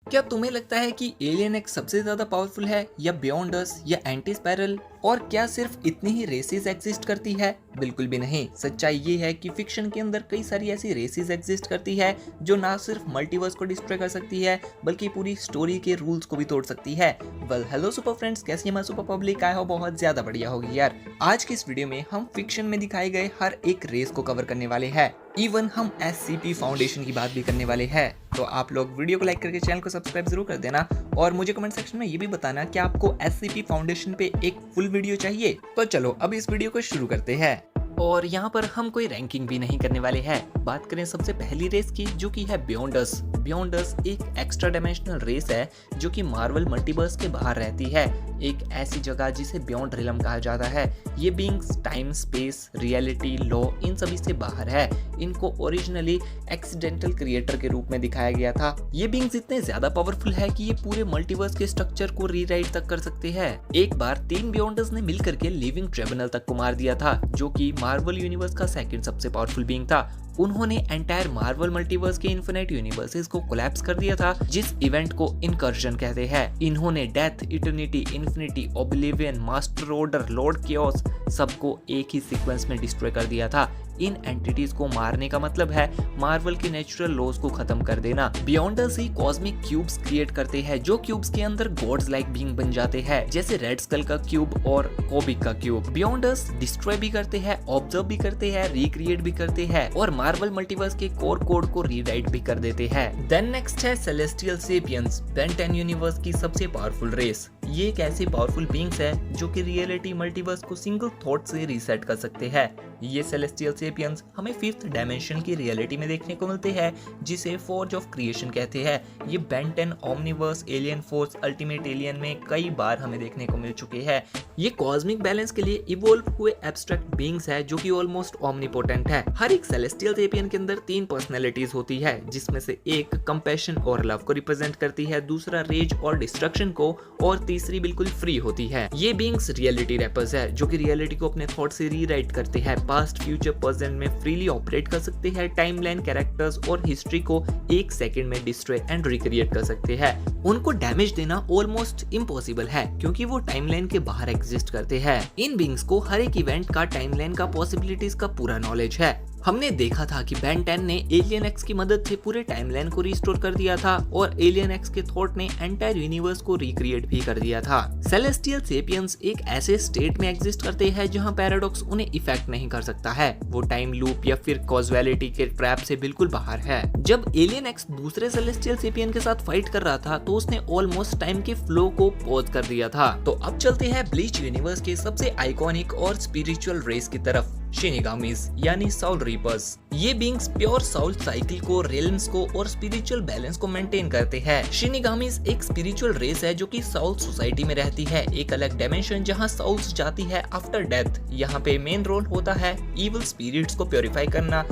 क्या तुम्हें लगता है कि एलियन एक्स सबसे ज्यादा पावरफुल है या बियॉन्ड अस या एंटी स्पाइरल? और क्या सिर्फ इतनी ही रेसेस एग्जिस्ट करती है? बिल्कुल भी नहीं। सच्चाई ये है कि फिक्शन के अंदर कई सारी ऐसी रेसेस एग्जिस्ट करती है जो ना सिर्फ मल्टीवर्स को डिस्ट्रॉय कर सकती है बल्कि पूरी स्टोरी के रूल्स को भी तोड़ सकती है। वेल हेलो सुपर फ्रेंड्स, कैसी है सुपर पब्लिक? आए हो बहुत ज्यादा बढ़िया होगी यार। आज की इस वीडियो में हम फिक्शन में दिखाए गए हर एक रेस को कवर करने वाले हैं। इवन हम SCP फाउंडेशन की बात भी करने वाले हैं। तो आप लोग वीडियो को लाइक करके चैनल को सब्सक्राइब जरूर कर देना और मुझे कमेंट सेक्शन में ये भी बताना कि आपको SCP फाउंडेशन पे एक फुल वीडियो चाहिए। तो चलो अब इस वीडियो को शुरू करते हैं। और यहाँ पर हम कोई रैंकिंग भी नहीं करने वाले हैं। बात करें सबसे पहली रेस की, जो कि है बियॉन्ड अस। बियॉन्ड अस एक एक्स्ट्रा डायमेंशनल रेस है जो कि मार्वल मल्टीवर्स के बाहर रहती है, एक ऐसी जगह जिसे बियॉन्ड रियलम कहा जाता है। ये beings time, space, reality, law in सभी से बाहर है। इनको ओरिजिनली एक्सीडेंटल क्रिएटर के रूप में दिखाया गया था। ये बीइंग्स इतने ज्यादा पावरफुल है कि ये पूरे मल्टीवर्स के स्ट्रक्चर को रीराइट तक कर सकते हैं। एक बार 3 बियॉन्डर्स ने मिलकर के लिविंग ट्रिब्यूनल तक को मार दिया था, जो कि मार्वल यूनिवर्स का सेकंड सबसे पावरफुल बीइंग था। उन्होंने एंटायर मार्वल मल्टीवर्स के इन्फिनिट यूनिवर्सेस को कोलैप्स कर दिया था, जिस इवेंट को इनकर्जन कहते हैं। इन्होंने death, eternity, infinity, oblivion, master order, Lord chaos सबको एक ही सीक्वेंस में डिस्ट्रॉय कर दिया था। इन एंटिटीज को मारने का मतलब है मार्वल के नेचुरल लॉज को खत्म कर देना। बियॉन्डर्स ही कॉस्मिक क्यूब्स क्रिएट करते हैं, जो क्यूब्स के अंदर गॉड्स लाइक बीइंग बन जाते हैं, जैसे रेड स्कल का क्यूब और कोबिक का क्यूब। बियॉन्डर्स डिस्ट्रॉय भी करते हैं, ऑब्जर्व भी करते हैं, रिक्रिएट भी करते हैं और मार्वल मल्टीवर्स के कोर कोड को रीराइट भी कर देते हैं। देन नेक्स्ट है सेलेस्टियल सेपियंस, बेन 10 यूनिवर्स की सबसे पावरफुल रेस। ये एक ऐसे पावरफुल बीइंग्स है जो कि रियलिटी मल्टीवर्स को सिंगल थॉट से रीसेट कर सकते हैं। ये सेलेस्टियल सेपियंस हमें 5th डायमेंशन की रियलिटी में देखने को मिलते हैं, जिसे फोर्ज ऑफ क्रिएशन कहते हैं। ये Ben 10, Omniverse, alien force, ultimate alien में कई बार हमें देखने को मिल चुके हैं। ये कॉस्मिक बैलेंस के लिए इवोल्व हुए एब्स्ट्रैक्ट बीइंग्स है जो कि ऑलमोस्ट ओमनीपोटेंट है। हर एक सेलेस्टियल सेपियन के अंदर 3 पर्सनैलिटीज होती है, जिसमें से एक कंपैशन और लव को रिप्रेजेंट करती है, दूसरा रेज और डिस्ट्रक्शन को, और तीसरी बिल्कुल फ्री होती है। ये बीइंग्स रियलिटी रैपर्स है जो कि रियलिटी को अपने थॉट से रीराइट करते हैं, पास्ट, फ्यूचर, प्रेजेंट में फ्रीली ऑपरेट कर सकते हैं, टाइमलाइन, कैरेक्टर्स और हिस्ट्री को 1 सेकंड में डिस्ट्रॉय एंड रिक्रिएट कर सकते हैं। उनको डैमेज देना ऑलमोस्ट इम्पॉसिबल है क्योंकि वो टाइमलाइन के बाहर एग्जिस्ट करते हैं। इन बीइंग्स को हर एक इवेंट का, टाइमलाइन का, पॉसिबिलिटीज का पूरा नॉलेज है। हमने देखा था कि बेन 10 ने एलियन एक्स की मदद से पूरे टाइमलाइन को रिस्टोर कर दिया था और एलियन एक्स के थॉट ने एंटायर यूनिवर्स को रिक्रिएट भी कर दिया था। सेलेस्टियल सेपियंस एक ऐसे स्टेट में एग्जिस्ट करते हैं जहां पैराडॉक्स उन्हें इफेक्ट नहीं कर सकता है। वो टाइम लूप या फिर कॉज़ुअलिटी के ट्रैप से बिल्कुल बाहर है। जब एलियन एक्स दूसरे सेलेस्टियल सेपियन के साथ फाइट कर रहा था तो उसने ऑलमोस्ट टाइम के फ्लो को पॉज कर दिया था। तो अब चलते हैं ब्लीच यूनिवर्स के सबसे आइकॉनिक और स्पिरिचुअल रेस की तरफ, शिनिगामीज यानी साउल रीपर्स। ये बीइंग्स प्योर साउल साइकिल को, रेल्म्स को और स्पिरिचुअल बैलेंस को मेंटेन करते हैं। शिनिगामीज एक स्पिरिचुअल रेस है जो कि साउल सोसाइटी में रहती है, एक अलग डायमेंशन जहां साउल्स जाती है आफ्टर डेथ। यहाँ पे मेन रोल होता है इविल स्पिरिट्स को प्योरीफाई करना,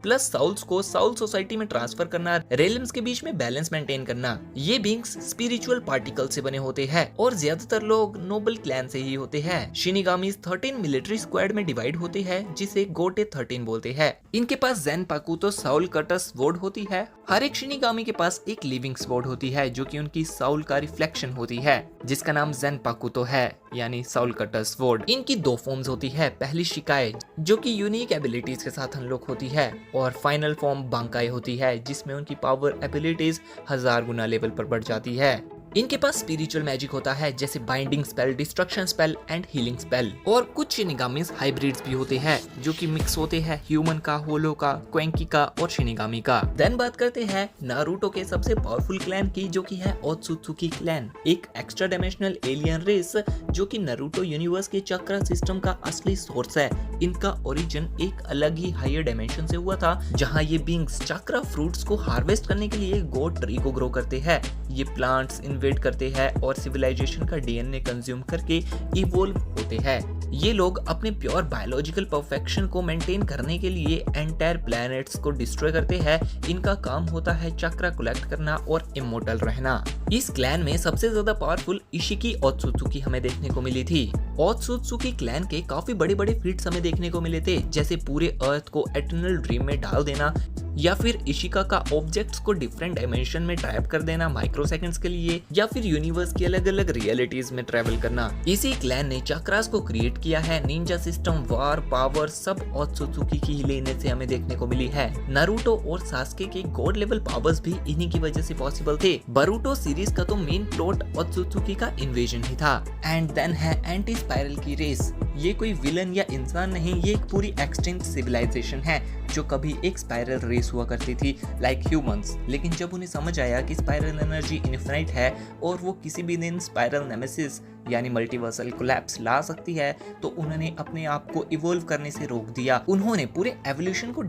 प्लस साउल्स को साउल सोसाइटी में ट्रांसफर करना, रेलम्स के बीच में बैलेंस मेंटेन करना। ये बीइंग्स स्पिरिचुअल पार्टिकल से बने होते हैं और ज्यादातर लोग नोबल क्लैन से ही होते हैं। शिनिगामीज 13 मिलिट्री स्क्वाड में डिवाइड होते हैं, जिसे गोटे 13 बोलते हैं। इनके पास ज़ेनपाकुतो साउल कटस स्वॉर्ड होती है। हर एक शिनिगामी के पास एक लिविंग स्वॉर्ड होती है जो कि उनकी साउल का रिफ्लेक्शन होती है, जिसका नाम ज़ेनपाकुतो है यानी साउल कटस स्वॉर्ड। इनकी 2 फॉर्म्स होती है, पहली शिकाए जो कि यूनिक एबिलिटीज के साथ अनलॉक होती है, और फाइनल फॉर्म बांकाई होती है जिसमें उनकी पावर एबिलिटीज 1000 गुना लेवल पर बढ़ जाती है। इनके पास स्पिरिचुअल मैजिक होता है, जैसे binding spell, destruction spell and healing spell. और कुछ शिनिगामीज हाइब्रिड्स भी होते हैं जो कि मिक्स होते हैं ह्यूमन का, होलो का, क्वेंकी का और शिनिगामी का। देन बात करते हैं नारुतो के सबसे पावरफुल क्लैन की, जो कि है ओत्सुत्सुकी क्लैन, एक एक्स्ट्रा डायमेंशनल एलियन रेस जो कि नारुतो यूनिवर्स के चक्र सिस्टम का असली सोर्स है। इनका ओरिजिन एक अलग ही हायर डायमेंशन से हुआ था, जहाँ ये बीइंग्स चक्र फ्रूट्स को हार्वेस्ट करने के लिए गोड ट्री को ग्रो करते हैं। ये प्लांट्स इन्वेट करते हैं और सिविलाइजेशन का डीएनए कंज्यूम करके इवोल्व होते हैं। ये लोग अपने प्योर बायोलॉजिकल परफेक्शन को मेंटेन करने के लिए एंटायर प्लैनेट्स को डिस्ट्रॉय करते हैं। इनका काम होता है चक्र कलेक्ट करना और इमोर्टल रहना। इस क्लैन में सबसे ज्यादा पावरफुल इशिकी ओत्सुत्सुकी हमें देखने को मिली थी। ओत्सुत्सुकी क्लैन के काफी बड़े बड़े फीट्स हमें देखने को मिले थे, जैसे पूरे अर्थ को एटर्नल ड्रीम में डाल देना या फिर इशिका का ऑब्जेक्ट्स को डिफरेंट डायमेंशन में ट्रैप कर देना माइक्रो सेकंड्स के लिए, या फिर यूनिवर्स की अलग अलग रियलिटीज में ट्रेवल करना। इसी क्लैन ने चक्रास को क्रिएट किया है। निंजा सिस्टम, वार, पावर सब ओत्सुत्सुकी की ही लेने से हमें देखने को मिली है। नारुतो और सास्के के गॉड लेवल पावर्स भी इन्हीं की वजह से पॉसिबल थे। बरूटो सीरीज का तो मेन प्लॉट ओत्सुत्सुकी का इन्वेजन ही था। एंड देन है एंटी स्पाइरल की रेस। ये कोई विलन या इंसान नहीं, ये एक पूरी एक्सटिंक्ट सिविलाइजेशन है जो कभी एक स्पाइरल रेस हुआ करती थी लाइक ह्यूमंस। लेकिन जब उन्हें समझ आया कि स्पाइरल एनर्जी इनफिनाइट है और वो किसी भी दिन स्पाइरल नेमेसिस यानी मल्टीवर्सल कोलैप्स ला सकती है, तो उन्होंने अपने आप को इवॉल्व करने से रोक दिया। उन्होंने पूरे एवोल्यूशन को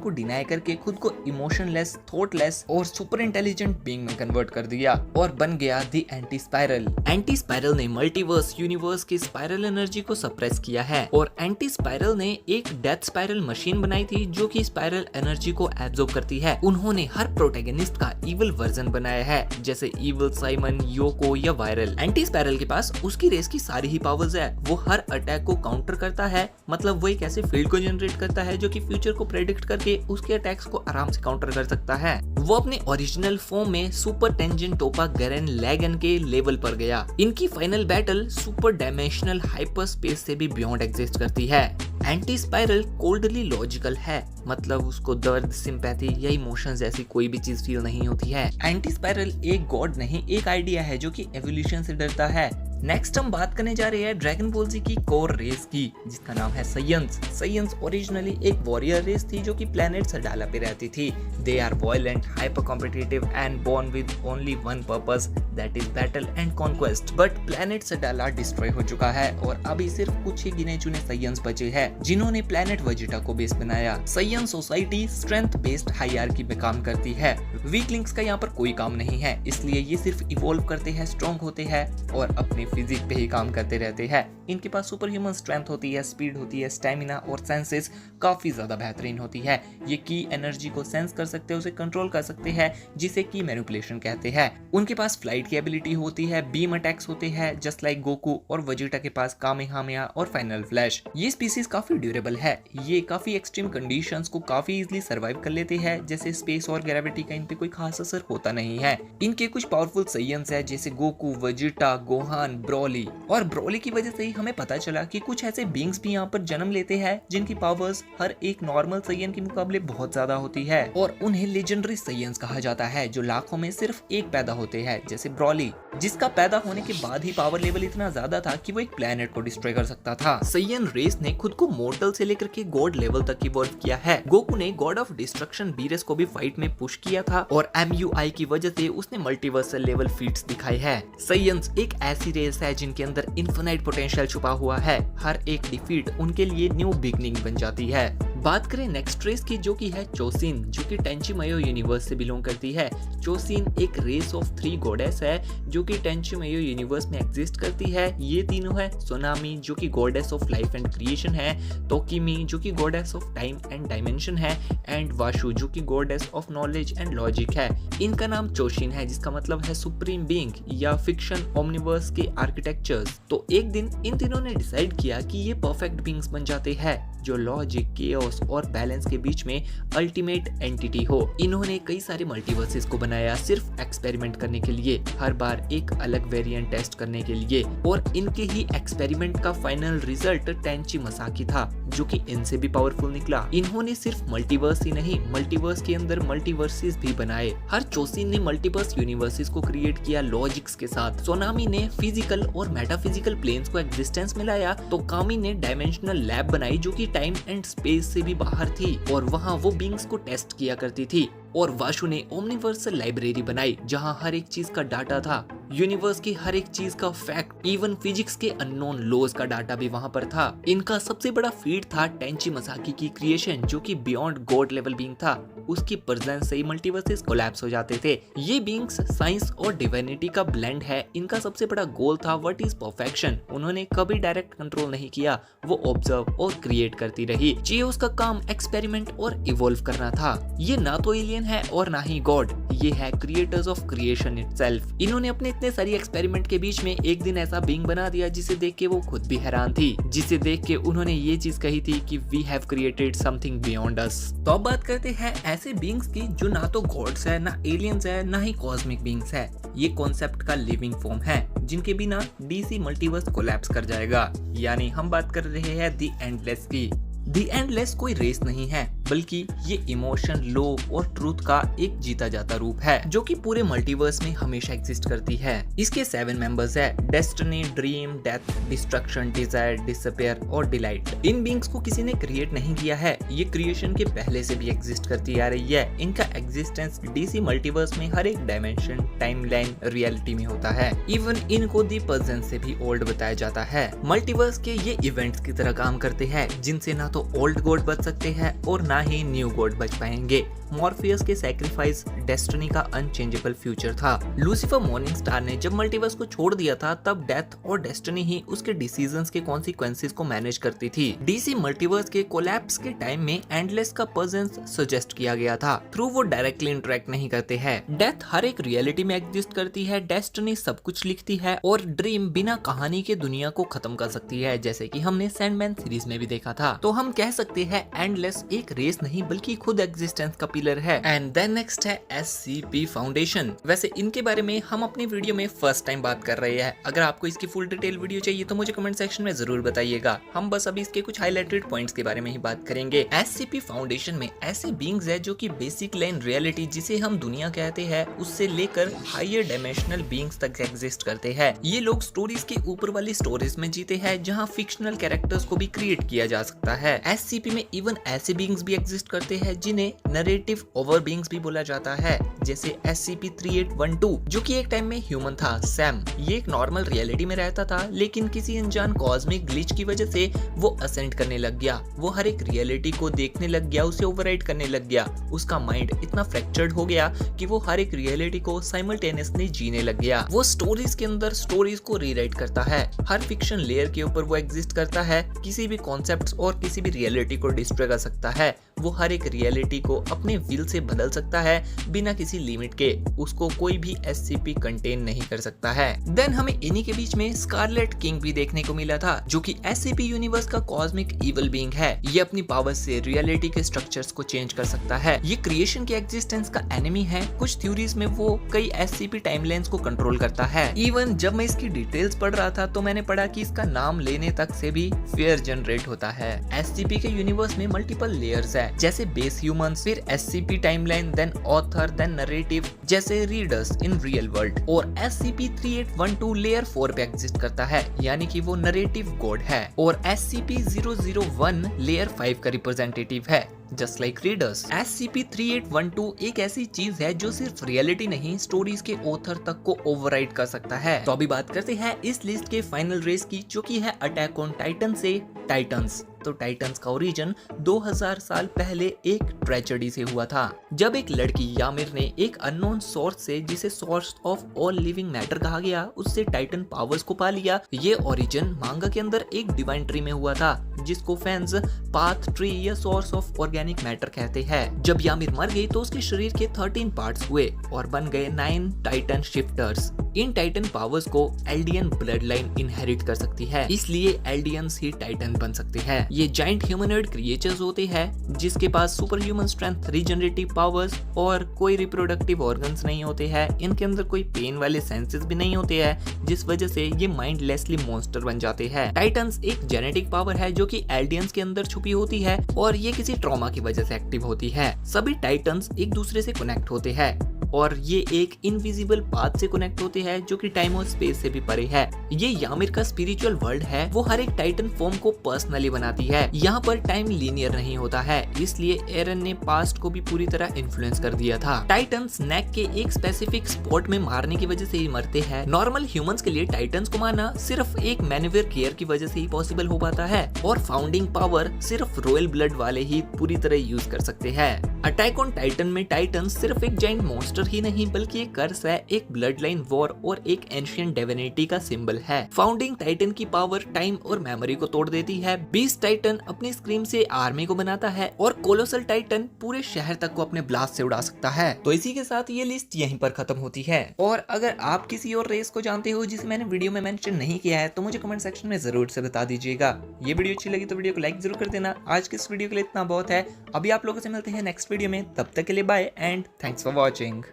डिनाई करके खुद को इमोशनलेस, थॉटलेस और सुपर इंटेलिजेंट बीइंग में कन्वर्ट कर दिया और बन गया the anti spiral. Anti spiral ने मल्टीवर्स यूनिवर्स की स्पाइरल एनर्जी को सप्रेस किया है और एंटी स्पाइरल ने एक डेथ स्पाइरल मशीन बनाई थी जो कि स्पाइरल एनर्जी को एब्जॉर्ब करती है। उन्होंने हर प्रोटैगनिस्ट का इविल वर्जन बनाया है, जैसे इविल साइमन, योको या वायरल। एंटी स्पाइरल के पास उसकी रेस की सारी ही पावर्स है। वो हर अटैक को काउंटर करता है, मतलब वो एक ऐसे फील्ड को जनरेट करता है जो कि फ्यूचर को प्रेडिक्ट करके उसके अटैक्स को आराम से काउंटर कर सकता है। वो अपने ओरिजिनल फॉर्म में सुपर टेंजेंट टोपा गैरेन लैगन के लेवल पर गया। इनकी final battle super dimensional hyper space से भी बियॉन्ड एग्जिस्ट करती है। एंटी स्पाइरल कोल्डली लॉजिकल है, मतलब उसको दर्द, सिंपैथी या इमोशंस जैसी कोई भी चीज फील नहीं होती है। एंटी स्पाइरल एक गॉड नहीं, एक आइडिया है जो कि एवोल्यूशन से डरता है। नेक्स्ट हम बात करने जा रहे हैं ड्रैगन बॉल जी की कोर रेस की, जिसका नाम है साइयंस। साइयंस ओरिजिनली एक वॉरियर रेस थी जो कि प्लेनेट सडाला पे रहती थी। They are violent, hyper competitive and born with only one purpose, that is battle and conquest. But planet Sadala destroy हो चुका है और अभी सिर्फ कुछ ही गिने चुने साइयंस बचे हैं जिन्होंने प्लेनेट वेजिटा को बेस बनाया। साइयंस सोसाइटी स्ट्रेंथ बेस्ड हायरार्की में काम करती है। वीकलिंग्स का यहाँ पर कोई काम नहीं है, इसलिए ये सिर्फ इवॉल्व करते हैं, स्ट्रॉन्ग होते हैं और अपने फिजिक पे ही काम करते रहते हैं। इनके पास सुपर ह्यूमन स्ट्रेंथ होती है, स्पीड होती है, स्टैमिना और सेंसेस काफी ज्यादा बेहतरीन होती है। ये की एनर्जी को सेंस कर सकते हैं, उसे कंट्रोल कर सकते हैं, जिसे की मैनिपुलेशन कहते हैं। उनके पास फ्लाइट की एबिलिटी होती है, बीम अटैक्स होते हैं जस्ट लाइक गोकू, और वेजिटा के पास कामेहामेहा और फाइनल फ्लैश। ये स्पीसीज काफी ड्यूरेबल है, ये काफी एक्सट्रीम कंडीशंस को काफी इजीली सर्वाइव कर लेते हैं, जैसे स्पेस और ग्रेविटी का इन पे कोई खास असर होता नहीं है। इनके कुछ पावरफुल साइयंस है जैसे गोकू, वेजिटा, गोहान, ब्रोली। और ब्रोली की वजह से ही हमें पता चला कि कुछ ऐसे बींग्स भी यहाँ पर जन्म लेते हैं जिनकी पावर्स हर एक नॉर्मल साइयन के मुकाबले बहुत ज्यादा होती है, और उन्हें लेजेंडरी साइयंस कहा जाता है जो लाखों में सिर्फ एक पैदा होते हैं, जैसे ब्रोली, जिसका पैदा होने के बाद ही पावर लेवल इतना ज्यादा था कि वो एक प्लेनेट को डिस्ट्रॉय कर सकता था। साइयन रेस ने खुद को मॉर्टल से लेकर के गॉड लेवल तक इवॉल्व किया है। गोकू ने गॉड ऑफ डिस्ट्रक्शन बीरेस को भी फाइट में पुश किया था और MUI की वजह से उसने मल्टीवर्सल लेवल फीट्स दिखाई है। साइयंस एक ऐसी रेस है जिनके अंदर इनफिनाइट पोटेंशियल छुपा हुआ है। हर एक डिफीट उनके लिए न्यू बिगनिंग बन जाती है। बात करें नेक्स्ट रेस की, जो की है चोसिन, जो कि टेंचिमयो यूनिवर्स से बिलोंग करती है। चोसिन एक रेस ऑफ 3 गॉडेस है जो कि टेंचिमयो यूनिवर्स में एग्जिस्ट करती है। ये तीनों है सोनामी जो कि goddess of life and creation है, तोकिमी जो कि goddess of time and dimension है, एंड वाशु जो कि goddess of knowledge and logic है। इनका नाम चोशिन है जिसका मतलब है सुप्रीम बीइंग या फिक्शन ओमनिवर्स के आर्किटेक्चर्स। तो एक दिन इन तीनों ने डिसाइड किया कि ये परफेक्ट बीइंग्स बन जाते हैं जो लॉजिक, केओस और बैलेंस के बीच में अल्टीमेट एंटिटी हो। इन्होंने कई सारे मल्टीवर्सेस को बनाया सिर्फ एक्सपेरिमेंट करने के लिए, हर बार एक अलग वेरिएंट टेस्ट करने के लिए, और इनके ही एक्सपेरिमेंट का फाइनल रिजल्ट टेंची मसाकी था जो कि इनसे भी पावरफुल निकला। इन्होंने सिर्फ मल्टीवर्स ही नहीं, मल्टीवर्स के अंदर मल्टीवर्सेस भी बनाए। हर चोसिन ने मल्टीवर्स यूनिवर्सेस को क्रिएट किया लॉजिक्स के साथ। सोनामी ने फिजिकल और मेटाफिजिकल प्लेन्स को एग्जिस्टेंस में लाया, तो कामी ने डायमेंशनल लैब बनाई जो कि टाइम एंड स्पेस से भी बाहर थी और वहां वो बीइंग्स को टेस्ट किया करती थी। और वाशु ने ओमनिवर्सल लाइब्रेरी बनाई जहां हर एक चीज का डाटा था, यूनिवर्स की हर एक चीज का फैक्ट, इवन फिजिक्स के अननोन लॉज का डाटा भी वहां पर था। इनका सबसे बड़ा फीट था टेंची मसाकी की क्रिएशन जो कि बियॉन्ड गॉड लेवल बीइंग था। उसकी प्रेजेंस से ही मल्टीवर्सेस कोलैप्स हो जाते थे। ये बीइंग्स साइंस और डिविनिटी का ब्लेंड है। इनका सबसे बड़ा गोल था व्हाट इज परफेक्शन। उन्होंने कभी डायरेक्ट कंट्रोल नहीं किया, वो ऑब्जर्व और क्रिएट करती रही। चेओस का काम एक्सपेरिमेंट और इवॉल्व करना था। ये ना तो एलियन है और ना ही गॉड, ये है क्रिएटर्स ऑफ क्रिएशन इटसेल्फ। इन्होंने अपने इतने सारी एक्सपेरिमेंट के बीच में एक दिन ऐसा बीइंग बना दिया जिसे देख के वो खुद भी हैरान थी, जिसे देख के उन्होंने ये चीज कही थी कि we have created something beyond us. तो अब बात करते हैं ऐसे बीइंग्स की जो ना तो गॉड्स है, ना एलियंस है, ना ही कॉस्मिक बीइंग्स है। ये कॉन्सेप्ट का लिविंग फॉर्म है जिनके बिना डीसी मल्टीवर्स कोलैप्स कर जाएगा। यानी हम बात कर रहे हैं द एंडलेस की। द एंडलेस कोई रेस नहीं है, बल्कि ये इमोशन, लो और ट्रूथ का एक जीता जाता रूप है जो कि पूरे मल्टीवर्स में हमेशा एग्जिस्ट करती है। इसके 7 मेंबर्स है, destiny, dream, death, destruction, desire, disappear और डिलाइट। इन बीइंग्स को किसी ने क्रिएट नहीं किया है, ये क्रिएशन के पहले से भी एग्जिस्ट करती आ रही है। इनका एग्जिस्टेंस डीसी मल्टीवर्स में हर एक डायमेंशन, टाइमलाइन, रियलिटी में होता है। इवन इनको दी पर्सन से भी ओल्ड बताया जाता है। मल्टीवर्स के ये इवेंट्स की तरह काम करते हैं जिनसे ना तो ओल्ड गॉड बच सकते हैं और ना ही न्यू गॉड बच पाएंगे। मॉर्फियस के सैक्रिफाइस डेस्टिनी का अनचेंजेबल फ्यूचर था। लूसीफर मॉर्निंग स्टार ने जब मल्टीवर्स को छोड़ दिया था तब डेथ और डेस्टिनी ही उसके डिसीजंस के कॉन्सिक्वेंसेस को मैनेज करती थी। डीसी मल्टीवर्स के कोलैप्स के टाइम में एंडलेस का प्रेजेंस सजेस्ट किया गया था, थ्रू वो डायरेक्टली इंटरेक्ट नहीं करते हैं। डेथ हर एक रियलिटी में एग्जिस्ट करती है, डेस्टिनी सब कुछ लिखती है और ड्रीम बिना कहानी के दुनिया को खत्म कर सकती है, जैसे कि हमने सैंडमैन सीरीज में भी देखा था। तो हम कह सकते हैं एंडलेस एक रेस नहीं बल्कि खुद एग्जिस्टेंस का पिलर है। एंड देन नेक्स्ट है SCP फाउंडेशन। वैसे इनके बारे में हम अपनी वीडियो में फर्स्ट टाइम बात कर रहे हैं। अगर आपको इसकी फुल डिटेल वीडियो चाहिए तो मुझे कमेंट सेक्शन में जरूर बताइएगा। हम बस अभी इसके कुछ हाईलाइटेड पॉइंट्स के बारे में ही बात करेंगे। SCP फाउंडेशन में ऐसे बीइंग्स है जो कि बेसिक लाइन रियलिटी जिसे हम दुनिया कहते हैं उससे लेकर हायर डायमेंशनल बीइंग्स तक एग्जिस्ट करते हैं। ये लोग स्टोरीज के ऊपर वाली स्टोरीज में जीते हैं जहाँ फिक्शनल कैरेक्टर्स को भी क्रिएट किया जा सकता है। SCP में इवन ऐसे बीइंग्स भी एग्जिस्ट करते हैं जिन्हें नरेटिव ओवर बीइंग्स भी बोला जाता है, जैसे SCP-3812 जो कि एक टाइम में ह्यूमन था, सैम। ये एक नॉर्मल रियलिटी में रहता था लेकिन किसी अनजान कॉस्मिक ग्लिच की वजह से वो असेंड करने लग गया। वो हर एक रियलिटी को देखने लग गया, उसे ओवरराइड करने लग गया। उसका माइंड इतना फ्रैक्चर्ड हो गया कि वो हर एक रियलिटी को साइमल्टेनियसली जीने लग गया। वो स्टोरीज के अंदर स्टोरीज को रीराइट करता है। हर फिक्शन लेयर के ऊपर वो एग्जिस्ट करता है, किसी भी कॉन्सेप्ट्स और किसी भी रियलिटी को डिस्ट्रॉय कर सकता है। वो हर एक रियलिटी को अपने विल से बदल सकता है बिना किसी लिमिट के। उसको कोई भी SCP कंटेन नहीं कर सकता है। देन हमें इन्हीं के बीच में स्कारलेट किंग भी देखने को मिला था जो कि SCP यूनिवर्स का कॉस्मिक इवल बीइंग है। ये अपनी पावर से रियलिटी के स्ट्रक्चर्स को चेंज कर सकता है। ये क्रिएशन के एग्जिस्टेंस का एनिमी है। कुछ थ्योरीज में वो कई SCP टाइमलाइंस को कंट्रोल करता है। इवन जब मैं इसकी डिटेल्स पढ़ रहा था तो मैंने पढ़ा कि इसका नाम लेने तक से भी फेयर जनरेट होता है। SCP के यूनिवर्स में मल्टीपल लेयर्स है, जैसे बेस ह्यूमंस, फिर SCP timeline, then author, then narrative जैसे रीडर्स इन रियल वर्ल्ड। और SCP-3812 लेयर 4 पे एग्जिस्ट करता है, यानी कि वो नरेटिव गॉड है। और SCP-001 लेयर 5 का रिप्रेजेंटेटिव है, जस्ट लाइक रीडर्स। SCP-3812 एक ऐसी चीज है जो सिर्फ रियलिटी नहीं, स्टोरीज के ऑथर तक को ओवरराइड कर सकता है। तो अभी बात करते हैं इस लिस्ट के फाइनल रेस की, जो की है अटैक ऑन टाइटन से टाइटन्स। तो टाइटन्स का ओरिजिन 2000 साल पहले एक ट्रेजेडी से हुआ था, जब एक लड़की यामिर ने एक अननोन सोर्स से, जिसे source of all living matter कहा गया, उससे टाइटन पावर्स को पा लिया। ये ओरिजिन मांगा के अंदर एक डिवाइन ट्री में हुआ था, जिसको फैंस पाथ ट्री या सोर्स ऑफ ऑर्गेनिक मैटर कहते हैं। जब यामिर मर गई तो उसके शरीर के 13 पार्ट्स हुए और बन गए 9 टाइटन शिफ्टर्स। इन टाइटन पावर्स को एल्डियन ब्लड लाइन इनहेरिट कर सकती है, इसलिए एल्डियंस ही टाइटन बन सकते हैं। ये जाइंट ह्यूमनॉइड क्रिएचर्स होते हैं जिसके पास super human strength, regenerative powers और कोई रिप्रोडक्टिव ऑर्गन्स नहीं होते हैं। इनके अंदर कोई पेन वाले सेंसेस भी नहीं होते हैं, जिस वजह से ये माइंडलेसली मॉन्स्टर बन जाते हैं। टाइटन्स एक जेनेटिक पावर है जो कि एल्डियंस के अंदर छुपी होती है और ये किसी ट्रॉमा की वजह से एक्टिव होती है। सभी टाइटन्स एक दूसरे से कनेक्ट होते हैं और ये एक इनविजिबल पाथ से कनेक्ट होते हैं जो कि टाइम और स्पेस से भी परे है। ये यामिर का स्पिरिचुअल वर्ल्ड है, वो हर एक टाइटन फॉर्म को पर्सनली बनाती है। यहाँ पर टाइम लीनियर नहीं होता है, इसलिए एरन ने पास्ट को भी पूरी तरह इन्फ्लुएंस कर दिया था। टाइटन्स नेक के एक स्पेसिफिक स्पॉट में मारने की वजह से ही मरते हैं। नॉर्मल ह्यूमंस के लिए टाइटन्स को मारना सिर्फ एक मैन्युवर केयर की वजह से ही पॉसिबल हो पाता है और फाउंडिंग पावर सिर्फ रॉयल ब्लड वाले ही पूरी तरह यूज कर सकते हैं। अटैक ऑन टाइटन में टाइटन्स सिर्फ एक जाइंट मॉन्स्टर मॉन्स्टर ही नहीं बल्कि एक कर्स है, एक ब्लड लाइन वॉर और एक एंशिएंट डिविनिटी का सिंबल है। फाउंडिंग टाइटन की पावर टाइम और मेमोरी को तोड़ देती है। बीस्ट टाइटन अपनी स्क्रीम से आर्मी को बनाता है और कोलोसल टाइटन पूरे शहर तक को अपने ब्लास्ट से उड़ा सकता है। तो इसी के साथ ये लिस्ट यहीं पर खत्म होती है। और अगर आप किसी और रेस को जानते हो जिसे मैंने वीडियो में मेंशन नहीं किया है तो मुझे कमेंट सेक्शन में जरूर से बता दीजिएगा। ये वीडियो अच्छी लगी तो वीडियो को लाइक जरूर कर देना। आज के इस वीडियो के लिए इतना बहुत है। अभी आप लोगों से मिलते हैं नेक्स्ट वीडियो में, तब तक के लिए bye and thanks for watching.